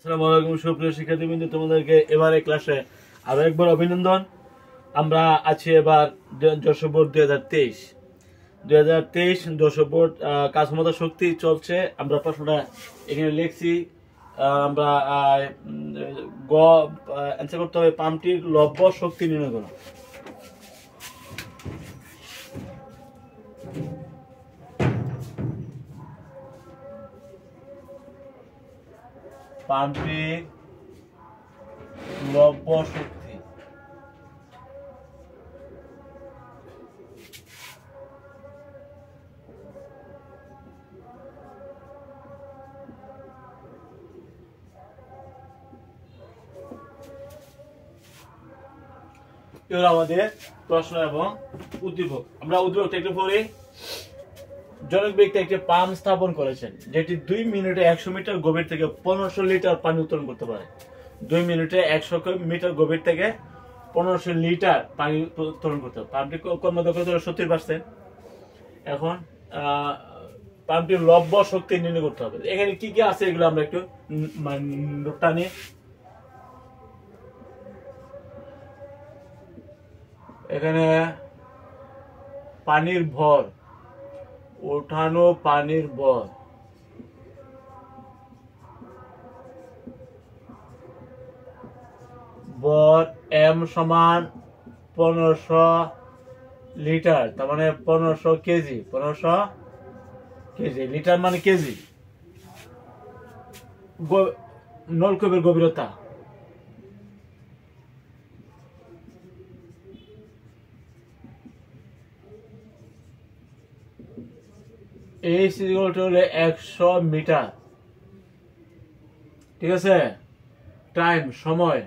আসসালামু আলাইকুম সুপ্রিয় শিক্ষার্থীবৃন্দ, তোমাদেরকে এবারে ক্লাসে আরো একবার অভিনন্দন। আমরা আছি এবার যশোর বোর্ড 2023 যশোর বোর্ড কাজ ক্ষমতা শক্তি চলছে। আমরা প্রশ্নটা এখানে লিখছি। আমরা গ অ্যান্সার করতে হবে পাম্পটির লব্য শক্তি নির্ণয় করো। পাম্পটির লব্য শক্তি এগুলো আমাদের প্রশ্ন এবং উদ্দীপক। আমরা উদ্দীপকটা একটু পড়ি। জনক ব্যক্তি একটি পাম্প স্থাপন করেছেন যেটি 2 মিনিটে 100 মিটার গভীর থেকে 1500 লিটার পানি উত্তোলন করতে পারে। 2 মিনিটে 100 মিটার গভীর থেকে 1500 লিটার পানি উত্তোলন করতে পারে। পাম্পটির কর্মদক্ষতা 70%। এখন পাম্পটির লব্য শক্তি নির্ণয় করতে হবে। এখানে কি কি আছে এগুলো আমরা একটু নোটটা নিই। এখানে পানির ভর, ওঠানো পানির ভর, ভর এম সমান 1500 লিটার, তার মানে 1500 কেজি। 1500 কেজি, লিটার মানে কেজি। নলকূপের গভীরতা এই সিগলটা হলো 100 মিটার, ঠিক আছে। টাইম সময়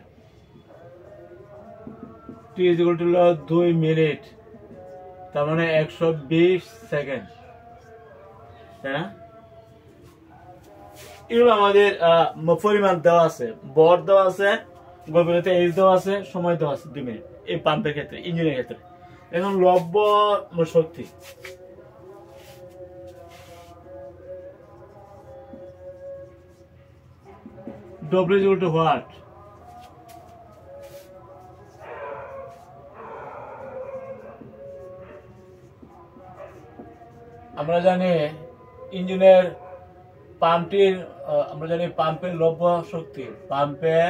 টি ইকুয়াল টু 2 মিনিট, তার মানে 120 সেকেন্ড, তাই না? এগুলো আমাদের পরিমাণ দেওয়া আছে, ভর দেওয়া আছে, গভীরতা এইচ দেওয়া আছে, সময় দেওয়া আছে 2 মিনিট এই পাম্পের ক্ষেত্রে, ইঞ্জিনের ক্ষেত্রে। এখন লব্য শক্তি W equal to what? আমরা জানি ইঞ্জিনের পাম্পটির আমরা জানি পাম্পের লব্য শক্তি, পাম্পের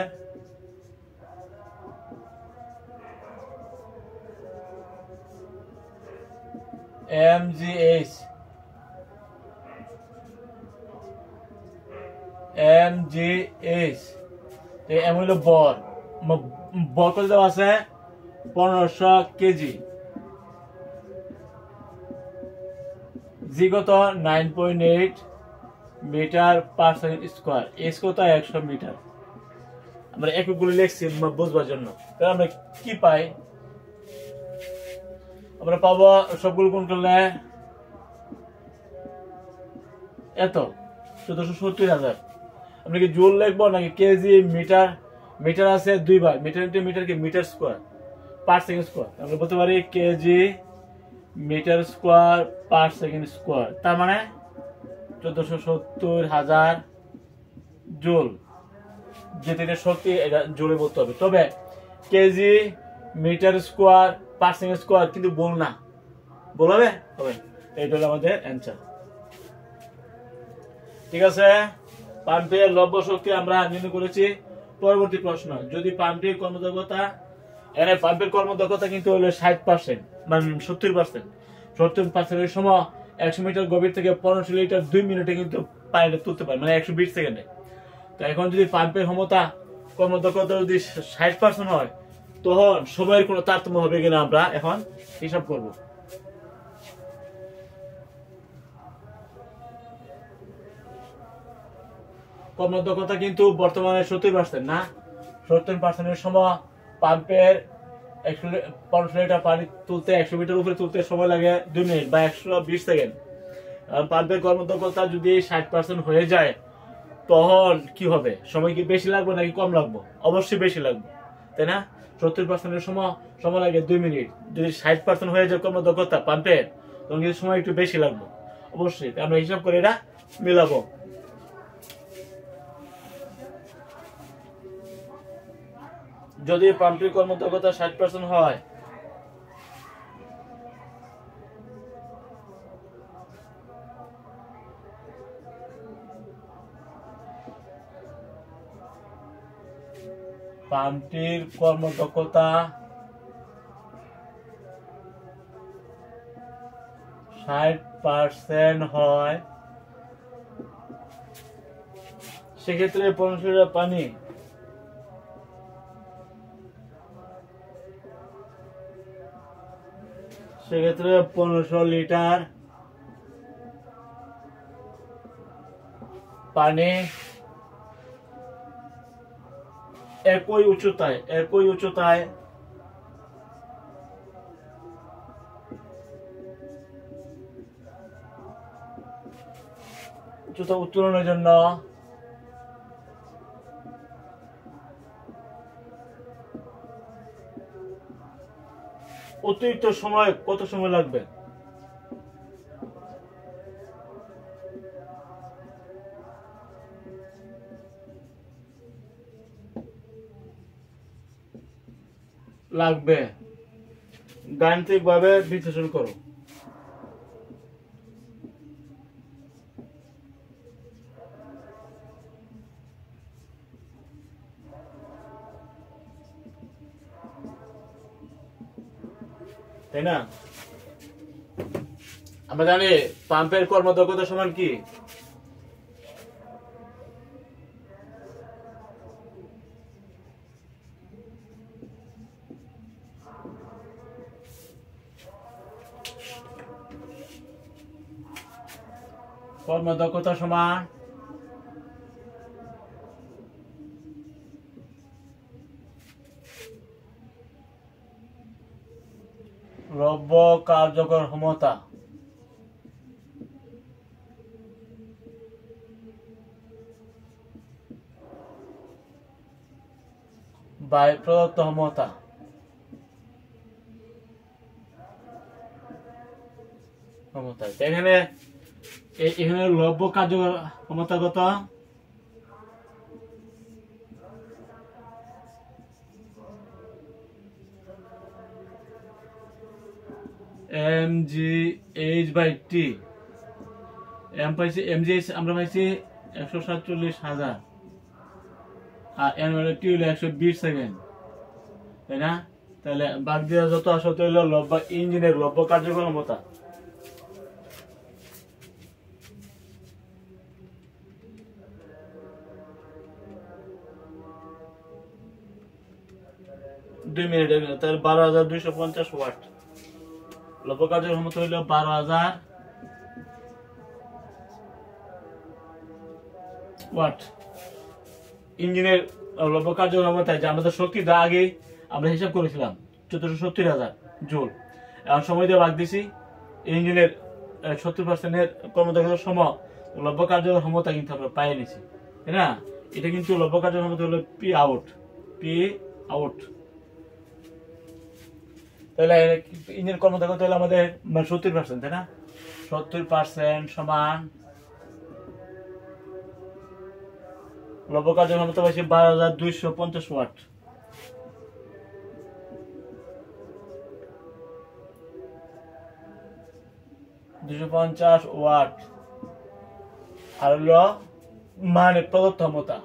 mgh এম হলো বর। বর কত দেওয়া আছে? 1500 কেজি। জি কত? 9.8 metre per second square. S কত? 100 মিটার। আমরা এককগুলো লিখছি বুঝবার জন্য। তাহলে আমরা কি পাই? আমরা পাবো সবগুলো গুণ করলে এত 1470,000। আমরা কি জুল লিখবো নাকি কেজি? মিটার, মিটার আছে 2 বার, মিটার ইন্টু মিটার কি metre square per second square. আমরা বলতে পারি kg metre square per second square, তার মানে 1470,000 জুল। যেটা এটা শক্তি, এটা জুলে বলতে হবে। তবে kg metre square per second square কিন্তু বল না, বলবে হবে। এটা হলো আমাদের অ্যান্সার, ঠিক আছে। পাম্পের লব্য শক্তি আমরা নির্ণয় করেছি। পরবর্তী প্রশ্ন, যদি পাম্পটির কর্মদক্ষতা, এখানে পাম্পের কর্মদক্ষতা কিন্তু হলো 60%, মানে 70%। 70% সময় 100 মিটার গভীর থেকে 1500 লিটার 2 মিনিটে কিন্তু পানিটা তুলতে পারে, মানে 120 সেকেন্ডে। তো এখন যদি পাম্পের ক্ষমতা কর্মদক্ষতা যদি 60% হয়, তখন সময়ের কোনো তারতম্য হবে কিনা আমরা এখন হিসাব করব। কর্মদক্ষতা কিন্তু বর্তমানে 70% না। 70% সময় পাম্পের 1500 লিটার পানি তুলতে, 100 মিটার উপরে তুলতে সময় লাগে 2 মিনিট বা 120 সেকেন্ড। পাম্পের কর্মদক্ষতা যদি 60% হয়ে যায়, তখন কি হবে? সময় কি বেশি লাগবে নাকি কম লাগবে? অবশ্যই বেশি লাগবে, তাই না? 70% সময় লাগে 2 মিনিট। যদি 60% হয়ে যায় কর্মদক্ষতা পাম্পের, তখন কিন্তু সময় একটু বেশি লাগবে অবশ্যই। আমরা হিসাব করে এটা মিলাবো। যদি পাম্পটির কর্মদক্ষতা 60% হয়, পাম্পটির কর্মদক্ষতা 60% হয়, সেক্ষেত্রে 1500 লিটার পানি সেক্ষেত্রে 1500 লিটার পানি একই উচ্চতায় উচ্চতা উত্তোলনের জন্য অতিরিক্ত সময় কত সময় লাগবে? গাণিতিকভাবে বিশ্লেষণ করো। তাই না? আমরা জানি পাম্পের কর্মদক্ষতা সমান কি? কর্মদক্ষতা সমান লব্ধ কার্যকর ক্ষমতা বাই প্রদত্ত ক্ষমতা। এখানে লব্ধ কার্যকর ক্ষমতা কত? mgh/t। mgh আমরা পাইছি 147,000 আর n হলো t হলো 120 সেকেন্ড, তাই না? তাহলে বাদ দিয়ে যত আসতে হলো লব্ধ ইঞ্জিনের লব্ধ কার্যকর ক্ষমতা। দুই মিনিটে তাহলে 12,250 ওয়াট। লব্ধ কার্যকর ক্ষমতা হইল 12,000 ওয়াট। ইঞ্জিনের লব্ধ কার্যকর ক্ষমতা যে আমাদের শক্তি দা আগে আমরা হিসাব করেছিলাম 1470,000 জুল। এখন সময় দিয়ে ভাগ দিছি, ইঞ্জিনের 70% এর কর্মদক্ষতার সময় লব্ধ কার্যকর ক্ষমতা কিন্তু আমরা পাই নিছি, তাই না? এটা কিন্তু লব্ধ কার্যকর ক্ষমতা হলো পি আউট। তাহলে ইঞ্জিন কর্মদক্ষতা হলো আমাদের 70%, তাই না? 70% সমান লব্ধ কার্যকর ক্ষমতা পাইছি 12,250 ওয়াট। ওয়াট আর হলো মানে প্রদত্ত ক্ষমতা।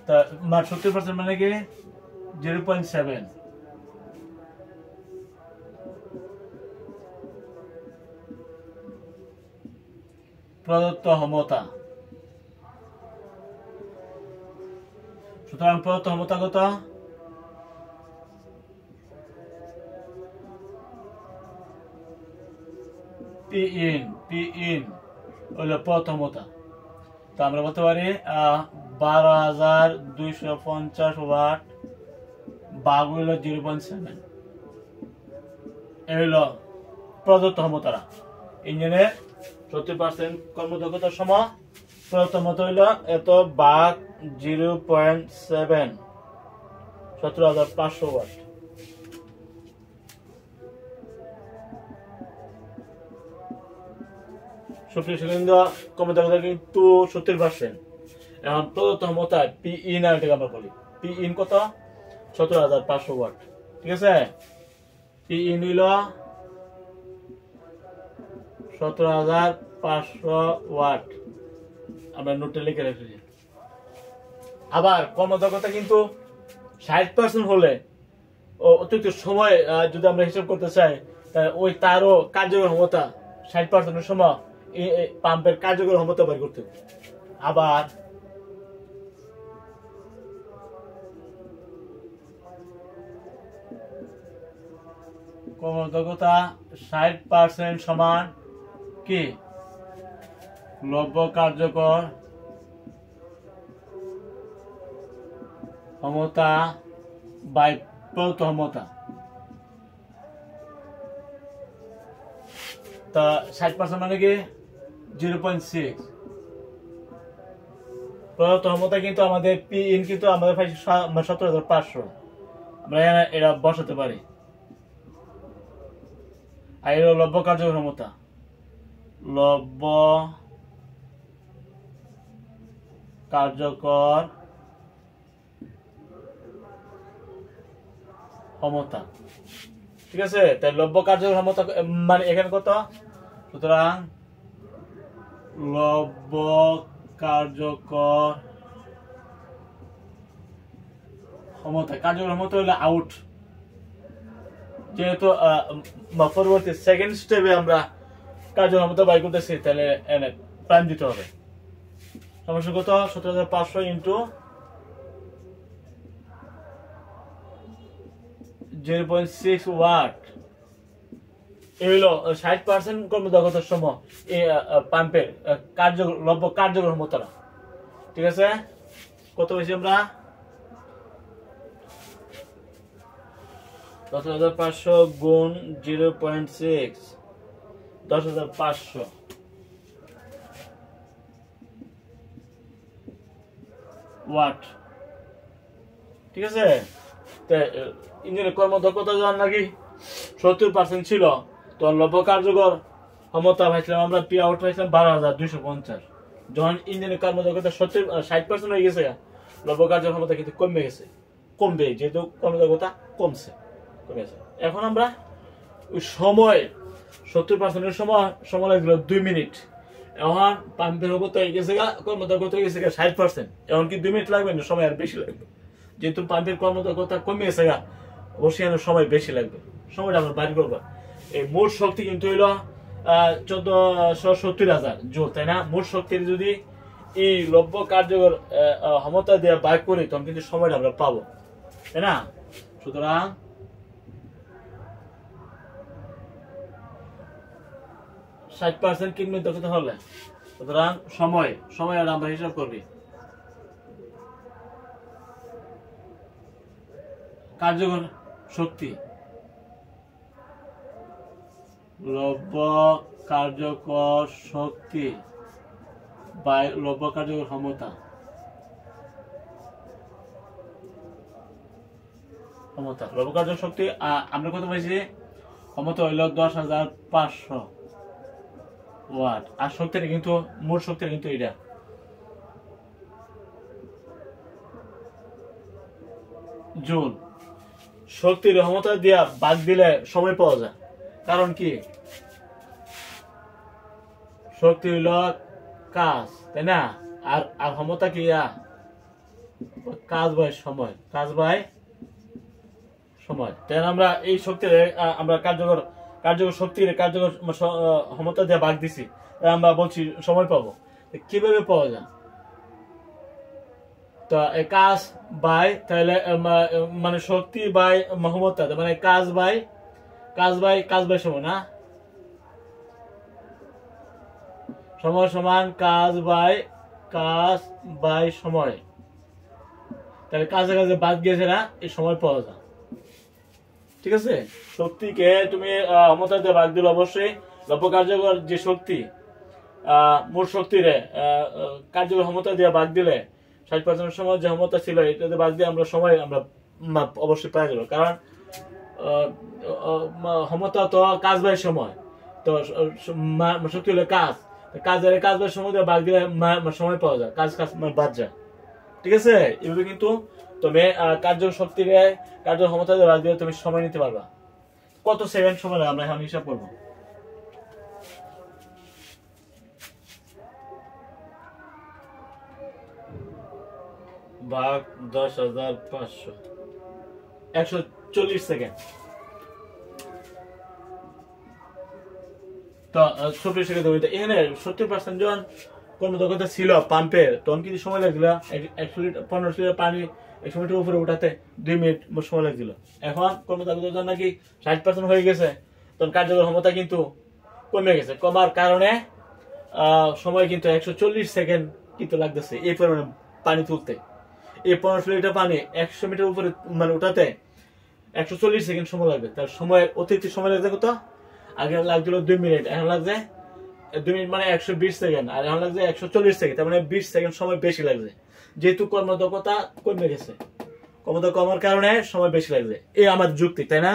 তা 70% মানে কি 0.7। প্রদত্ত ক্ষমতা, সুতরাং প্রদত্ত ক্ষমতা কত? পি ইন হলো প্রদত্ত ক্ষমতা। তো আমরা বলতে পারি 12,250 ওয়াট ভাগ হইল 0.7। এই হইল প্রদত্ত ক্ষমতা। ইঞ্জিনের 70% কর্মদক্ষতার সময় প্রদত্ত ক্ষমতা হইল এত ভাগ 0.7, 17,500 ওয়াট। সুপ্রিয় সুগন্ধ ক্ষমতা কিন্তু 70%। এখন প্রদত্ত ক্ষমতা পি ইন আমরা বলি পি ইন কত 17,500 ওয়াট। ঠিক আছে, পি ইন হইল 17,500 ওয়াট। আমরা নোটে লিখে রেখেছি। আবার কর্মদক্ষতা কিন্তু 60% হলে অতিরিক্ত সময় যদি আমরা হিসাব করতে চাই, ওই তারও কার্যকর ক্ষমতা 60% সময় পাম্পের কার্যকর ক্ষমতা বের করতে হবে। আবার কর্মদক্ষতা 60% সমান কি লব্য কার্যকর ক্ষমতা বাই প্রদত্ত ক্ষমতা। তা 60% মানে কি 0.6। প্রদত্ত ক্ষমতা কিন্তু আমাদের পি ইন কিন্তু আমাদের 17,500। আমরা এটা বসাতে পারি। আর এর লব্য কার্যকর ক্ষমতা, লব্য কার্যকর ক্ষমতা। ঠিক আছে, তাই লব্য কার্যকর ক্ষমতা মানে এখানে কত, সুতরাং লব্য কার্যকর ক্ষমতা, কার্যকর ক্ষমতা হলো আউট। যেহেতু পরবর্তী সেকেন্ড স্টেপে আমরা কার্যকর ক্ষমতা বাই করতেছি, তাহলে এনে প্রাইম দিতে হবে। সমস্যা কত 17,500 ইন্টু 0.6 ওয়াট। এই হলো 60% কর্মদক্ষতার সময় এই পাম্পের লব্য কার্যকর ক্ষমতা। ঠিক আছে, কত বেশি আমরা 10,500 গুণ 0.6 10,500 ওয়াট। ঠিক আছে, ইঞ্জিনের কর্মদক্ষতা যখন নাকি 70% ছিল, তখন লব্য কার্যকর ক্ষমতা পাইছিলাম আমরা পি আউট পাইছিলাম 12,250। যখন ইঞ্জিনের কর্মদক্ষতা 60% হয়ে গেছে, লব্য কার্যকর ক্ষমতা কিন্তু কমবে, যেহেতু কর্মদক্ষতা কমছে। এখন আমরা ওই সময় 70%-এর সময় লাগছিল 2 মিনিট। এখন পাম্পের ক্ষমতা হয়ে গেছে, কর্মদক্ষতা হয়ে গেছে 60%। এখন কি 2 মিনিট লাগবে না, সময় আর বেশি লাগবে। যেহেতু পাম্পের কর্মদক্ষতা কমে গেছে, অবশ্যই সময় বেশি লাগবে। সময়টা আমরা বাইর করবো। এই মোট শক্তি কিন্তু হইল 1470,000 জুল, তাই না? মোট শক্তির যদি এই লব্য কার্যকর ক্ষমতা দিয়ে বাইর করি, তখন কিন্তু সময়টা আমরা পাবো, তাই না? সুতরাং 60% কিনবে দক্ষতা হলে, সুতরাং সময় আমরা হিসাব করবি। কার্যকর শক্তি, লব্য কার্যকর শক্তি বা লব্য কার্যকর ক্ষমতা। লব্য কার্যকর শক্তি আমরা কত পাইছি? ক্ষমতা হইল 10,500 ওয়াট। আর শক্তিটা কিন্তু মোট শক্তিটা কিন্তু এটা জুল। শক্তির ক্ষমতা দিয়া বাদ দিলে সময় পাওয়া যায়। কারণ কি, শক্তি হইল কাজ, তাই না? আর ক্ষমতা কি, কাজ বাই সময়, তাই আমরা এই শক্তির আমরা কার্যকর শক্তির কার্যকর ক্ষমতা দিয়ে ভাগ দিছি, আমরা বলছি সময় পাবো। কিভাবে পাওয়া যায়? তো কাজ বাই, তাহলে মানে শক্তি বাই ক্ষমতা, মানে কাজ বাই সময়, না? সময় সমান কাজ বাই সময়। তাহলে কাজে বাদ গিয়েছে না, এই সময় পাওয়া যায়। ঠিক আছে, শক্তিকে তুমি ক্ষমতা দিয়ে ভাগ দিলে অবশ্যই লব্য কার্যকর যে শক্তি, মোট শক্তির কার্যকর ক্ষমতা দিয়ে ভাগ দিলে 60% সময় যে ক্ষমতা ছিল, এটাতে ভাগ দিয়ে আমরা সময় আমরা অবশ্যই পাই যাবো। কারণ ক্ষমতা তো কাজ বাই সময়, তো শক্তি হলো কাজ, কাজের সময় দিয়ে বাদ দিলে সময় পাওয়া যায়, কাজ বাদ যায়। ঠিক আছে, এভাবে কিন্তু তুমি কার্য ক্ষমতা দিয়ে বাদ দিলে তুমি সময় নিতে পারবা। কত সেকেন্ড সময় লাগে আমরা এখন হিসাব করবো। ভাগ 10,500, 140 সেকেন্ড। তো 24 সেকেন্ড এখানে 70% যখন কর্মদক্ষতা ছিল পাম্পের, তখন কিছু সময় লাগছিল 15 লিটার পানি 100 মিটার উপরে উঠাতে 2 মিনিট সময় লাগছিল। এখন কর্মদক্ষতা নাকি 60% হয়ে গেছে, তখন কার্যকর ক্ষমতা কিন্তু কমে গেছে। কমার কারণে সময় কিন্তু 140 সেকেন্ড কিন্তু লাগতেছে এই পরিমাণে পানি তুলতে। এই 15 লিটার পানি 100 মিটার উপরে মানে উঠাতে 140 সেকেন্ড সময় লাগবে। তার সময়ের অতিরিক্ত সময় লাগছে কত? আগে লাগছিল 2 মিনিট, এখন লাগছে 2 মিনিট মানে 120 সেকেন্ড, আর এখন লাগছে 140 সেকেন্ড, তার মানে 20 সেকেন্ড সময় বেশি লাগছে। যেহেতু কর্মদক্ষতা কমে গেছে, ক্ষমতা কমার কারণে সময় বেশি লাগছে, এই আমার যুক্তি, তাই না?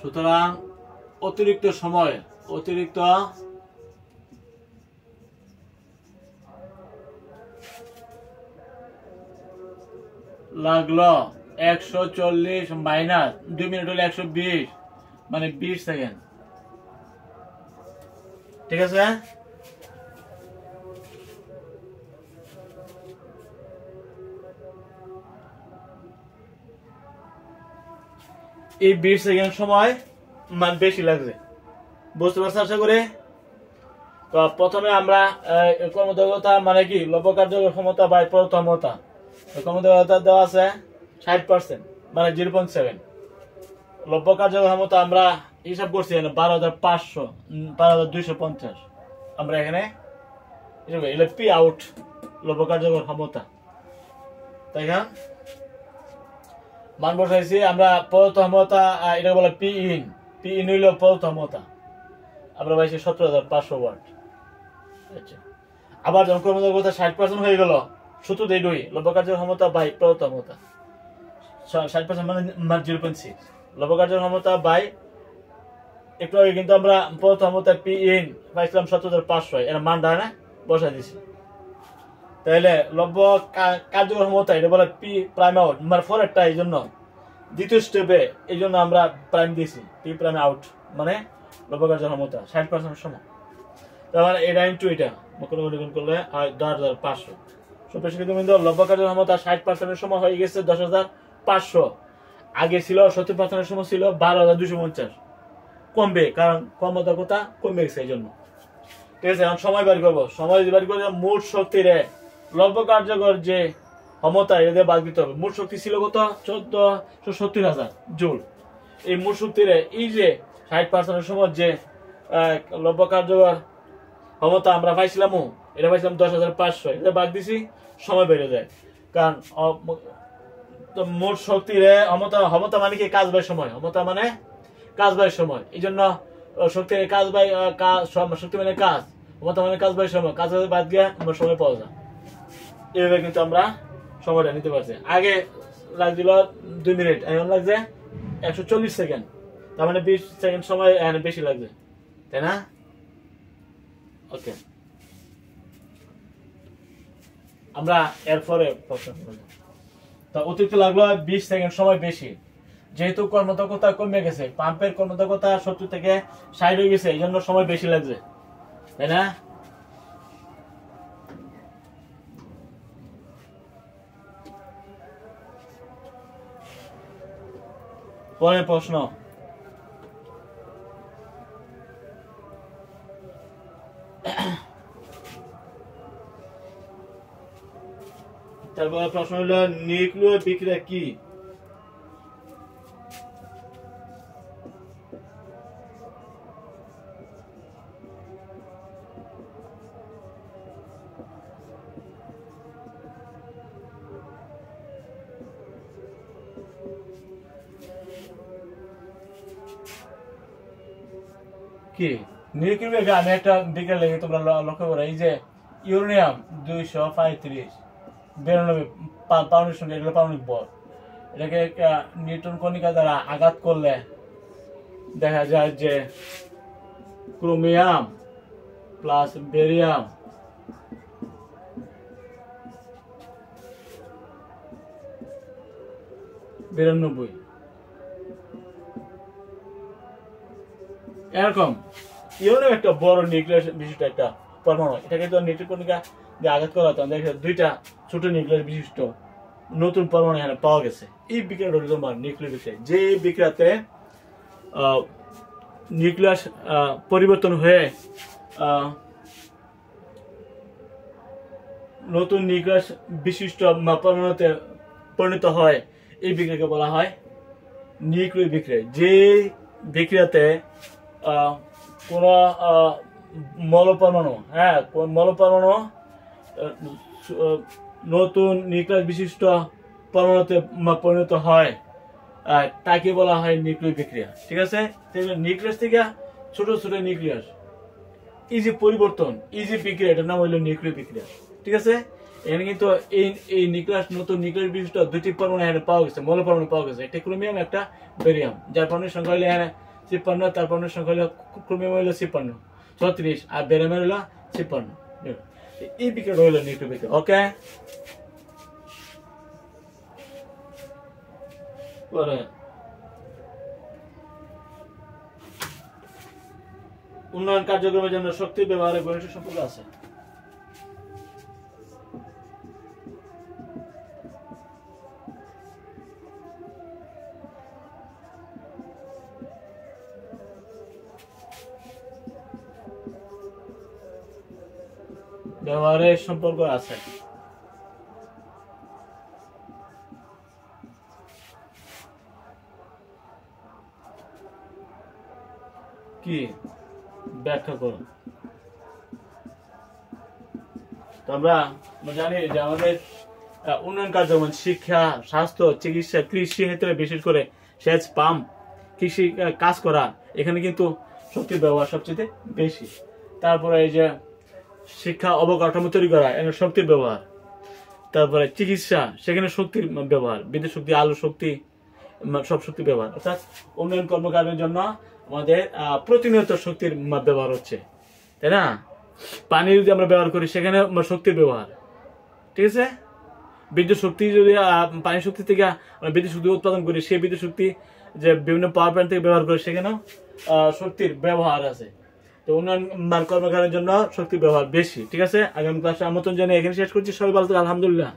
সুতরাং অতিরিক্ত সময় লাগলো 140 মাইনাস 2 মিনিট হলে 120 মানে 20 সেকেন্ড। ঠিক আছে, এই 20 সেকেন্ড সময় মান বেশি লাগছে, বুঝতে পারছো আশা করি? তো প্রথমে আমরা কর্মদক্ষতা মানে কি লব্ধ কার্যকর ক্ষমতা বাই প্রদত্ত ক্ষমতা, কর্মদক্ষতা দেওয়া আছে 60% মানে 0.7। লব্ধ কার্যকর ক্ষমতা আমরা হিসাব করছি 12,500, 12,250 আমরা এখানে পি আউট লব্ধ কার্যকর ক্ষমতা, তাই না? মান বসাইছি আমরা প্রদত্ত ক্ষমতা, এটা বলে পি ইন হইল প্রদত্ত ক্ষমতা, আমরা পাইছি 17,500 ওয়াট। আচ্ছা, আবার যখন কর্মদক্ষতা 60% হয়ে গেল, সূত্র দিয়ে দুই লব্ধ কার্যকর ক্ষমতা বাই প্রদত্ত ক্ষমতা, 60% মানে 0.6 লব্ধ কার্যকর ক্ষমতা বাই, একটু আগে কিন্তু আমরা প্রদত্ত ক্ষমতা পি ইন পাইছিলাম 17,500, এর মান না বসাই দিছি। তাহলে লব্ধ কার্যকর ক্ষমতা এটা বলে পি প্রাইম আউট, মানে ফরেরটা, এই জন্য দ্বিতীয় স্টেপে এই জন্য আমরা প্রাইম দিয়েছি পি প্রাইম আউট, মানে লব্ধ কার্যকর ক্ষমতা 60% সময়। তারপর এটা ইন্টু এটা গুণ করলে হয় 10,500। সুপ্রিয় কিন্তু লব্ধ কার্যকর ক্ষমতা 60% সময় হয়ে গেছে 10,500, আগে ছিল 70% সময় ছিল 12,250। কমবে কারণ কর্মদক্ষতা কমে গেছে এই জন্য। ঠিক আছে, এখন সময় বের করবো। সময় বের করে মোট শক্তির লব্ধ কার্যকর যে ক্ষমতা এটা বাদ দিতে হবে। মোট শক্তি ছিল কত? 1470,000 জুল। এই মোট শক্তির এই যে 60% সময় যে লব্ধ কার্যকর ক্ষমতা আমরা পাইছিলাম, এটা পাইছিলাম 10,500, এটা বাদ দিছি, সময় বেড়ে যায়। কারণ মোট শক্তির ক্ষমতা মানে কি? কাজ বাই সময়, ক্ষমতা মানে কাজ বাই সময়। এই জন্য শক্তির কাজ বাই শক্তি মানে কাজ, ক্ষমতা মানে কাজ বাই সময়, কাজ বাদ দিয়ে আমরা সময় পাওয়া যায়। এইভাবে কিন্তু আমরা সময়টা নিতে পারছি। আগে লাগছিল 2 মিনিট, এখন লাগছে 140 সেকেন্ড, তার মানে 20 সেকেন্ড সময় বেশি লাগছে, তাই না? ওকে, আমরা এরপরে তা অতিরিক্ত লাগলো 20 সেকেন্ড সময় বেশি, যেহেতু কর্মদক্ষতা কমে গেছে, পাম্পের কর্মদক্ষতা 70 থেকে 60 হয়ে গেছে, এই জন্য সময় বেশি লাগছে, তাই না? পরের প্রশ্ন, তারপর প্রশ্ন হলো নিউক্লিয় বিক্রিয়া কি? কি নিউক্লিয় বিক্রিয়া? আমি একটা বিক্রিয়া লেগে তোমরা লক্ষ্য করো, এই যে ইউরেনিয়াম 235 92 পারমাণবিক সংখ্যা, এগুলো পারমাণবিক বল। এটাকে নিউটন কণিকা দ্বারা আঘাত করলে দেখা যায় যে ক্রোমিয়াম প্লাস বেরিয়াম বিরানব্বই, এরকম ইউরোপ একটা বড় নিউক্লিয়াস বিশিষ্ট একটা পরমাণু। এটাকে তো নিউট্রন কণিকা দিয়ে আঘাত করা হতো, দেখে দুইটা ছোট নিউক্লিয়াস বিশিষ্ট নতুন পরমাণু এখানে পাওয়া গেছে। এই বিক্রিয়াটা হলো তোমার নিউক্লিয়ার বিক্রিয়া, যে বিক্রিয়াতে নিউক্লিয়াস পরিবর্তন হয়ে নতুন নিউক্লিয়াস বিশিষ্ট পরমাণুতে পরিণত হয়, এই বিক্রিয়াকে বলা হয় নিউক্লিয় বিক্রিয়া। যে বিক্রিয়াতে কোন মৌলপরমাণু মৌলপরমাণু নতুন নিউক্লিয়াস বিশিষ্ট পরমাণুতে পরিণত হয় তাকে বলা হয় নিউক্লিয় বিক্রিয়া। ঠিক আছে, নিউক্লিয়াস থেকে ছোট ছোট নিউক্লিয়াস এই যে পরিবর্তন, এই যে বিক্রিয়া, এটার নাম হলো নিউক্লিয় বিক্রিয়া। ঠিক আছে, এখানে কিন্তু এই নিউক্লিয়াস নতুন নিউক্লিয়াস বিশিষ্ট দুটি পরমাণু এখানে পাওয়া গেছে, মৌল পরমাণু পাওয়া গেছে, একটা ক্রোমিয়াম একটা বেরিয়াম, যার পরমাণুর সংখ্যা হলো এখানে 53, তার পরমাণুর সংখ্যা হলো ক্রোমিয়াম হলো 56 36 আর বেরিয়ামের হলো 56। এই বিক্রিয়াটা হলো নিউক্লিয় বিক্রিয়া। ওকে, পরে উন্নয়ন কার্যক্রমের জন্য শক্তি ব্যবহারের ঘনিষ্ঠ সম্পর্ক আছে। ব্যবহারের সম্পর্ক আছে। কি ব্যাখ্যা করো। আমরা জানি যে আমাদের উন্নয়ন কার্যক্রম শিক্ষা, স্বাস্থ্য, চিকিৎসা, কৃষি ক্ষেত্রে বিশেষ করে সেচ পাম্প, কৃষি কাজ করা, এখানে কিন্তু শক্তির ব্যবহার সবচেয়ে বেশি। তারপরে এই যে শিক্ষা অবকাঠামো তৈরি করা, এখানে শক্তির ব্যবহার। তারপরে চিকিৎসা, সেখানে শক্তির ব্যবহার, বিদ্যুৎ শক্তি, আলো শক্তি, সব শক্তি ব্যবহার। অর্থাৎ উন্নয়ন কর্মকাণ্ডের জন্য আমাদের প্রতিনিয়ত শক্তির ব্যবহার হচ্ছে, তাই না? পানি যদি আমরা ব্যবহার করি সেখানে শক্তির ব্যবহার। ঠিক আছে, বিদ্যুৎ শক্তি যদি পানি শক্তি থেকে আমরা বিদ্যুৎ শক্তি উৎপাদন করি, সেই বিদ্যুৎ শক্তি যে বিভিন্ন পাওয়ার প্ল্যান্ট থেকে ব্যবহার করি, সেখানেও শক্তির ব্যবহার আছে। তো উন্নয়ন কর্মকাণ্ডের জন্য শক্তির ব্যবহার বেশি। ঠিক আছে, আগামী ক্লাসে আমন্ত্রণ জানিয়ে এখানে শেষ করছি। সবাই ভালো থাকবেন, আলহামদুলিল্লাহ।